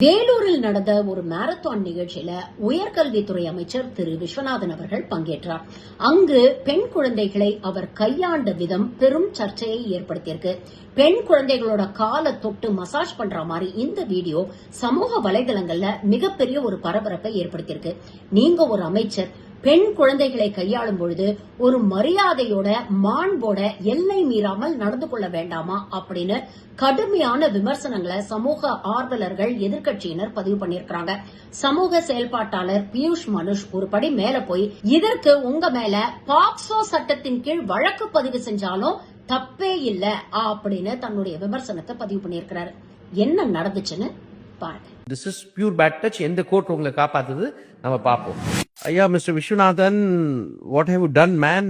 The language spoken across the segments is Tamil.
வேலூரில் நடந்த ஒரு மாரத்தான் நிகழ்ச்சியில உயர்கல்வித்துறை அமைச்சர் திரு விஸ்வநாதன் அவர்கள் பங்கேற்றார். அங்கு பெண் குழந்தைகளை அவர் கையாண்ட விதம் பெரும் சர்ச்சையை ஏற்படுத்தியிருக்கு. பெண் குழந்தைகளோட காலை தொட்டு மசாஜ் பண்ற மாதிரி இந்த வீடியோ சமூக வலைதளங்கள்ல மிகப்பெரிய ஒரு பரபரப்பை ஏற்படுத்தியிருக்கு. நீங்க ஒரு அமைச்சர் பெண் குழந்தைகளை கையாளும் பொழுது ஒரு மரியாதையோட மாண்போட எல்லை மீறாமல் நடந்து கொள்ள வேண்டாமா அப்படின்னு கடுமையான விமர்சனங்களை சமூக ஆர்வலர்கள் எதிர்க்கட்சியினர் பதிவு பண்ணிருக்காங்க. சமூக செயல்பாட்டாளர் பியூஷ் மனுஷ் ஒரு படி மேல போய் இதற்கு உங்க மேல பாக்சோ சட்டத்தின் கீழ் வழக்கு பதிவு செஞ்சாலும் தப்பே இல்ல அப்படின்னு தன்னுடைய விமர்சனத்தை பதிவு பண்ணிருக்கிறாரு. என்ன நடந்துச்சுன்னு பாருங்க. This is pure bad touch. எந்த கோர்ட் உங்களை காப்பாத்துது நம்ம பாப்போம். ஐயா mister Viswanathan, what have you done, man?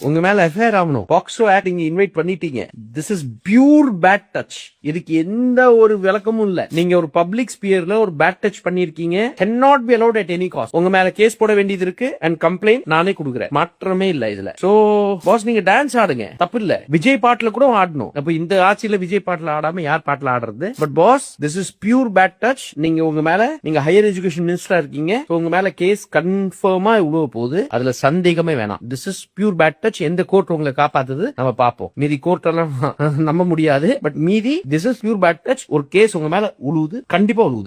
உங்க மேல எஃப்ஐஆர் ஆகணும். பாக்ஸோ ஆக்ட் நீங்க இன்வைட் பண்ணிட்டீங்க. This is pure bad touch. இதுக்கு எந்த ஒரு விளக்கமும் இல்ல. நீங்க ஒரு பப்ளிக் ஸ்பியர்ல ஒரு பேட் டச் பண்ணிருக்கீங்க. cannot be allowed at any cost. உங்க மேல கேஸ் போட வேண்டியது இருக்கு அண்ட் கம்ப்ளைண்ட் நானே கொடுக்குறேன். மாற்றமே இல்ல இதுல. சோ பாஸ், நீங்க டான்ஸ் ஆடுங்க, தப்பு இல்ல. விஜய் பாட்டுல கூட ஆடணும். அப்ப இந்த ஆட்சியில விஜய் பாட்டுல ஆடாம யார் பாட்டுல ஆடுறது? But boss, this is pure bad touch. நீங்க உங்க மேல, நீங்க ஹையர் எஜுகேஷன் மினிஸ்டரா இருக்கீங்க. உங்க மேல கேஸ் கன்ஃபார்மா இவ்வளவு போகுது. அதுல சந்தேகமே வேணாம். This is pure bad touch. எந்த கோர்ட் உங்களை காப்பாத்துது நம்ம பாப்போம். மீதி கோர்ட் எல்லாம் நம்ப முடியாது. பட் மீதி this is pure bad touch. ஒரு கேஸ் உங்க மேல உழுவுது, கண்டிப்பா உழுவுது.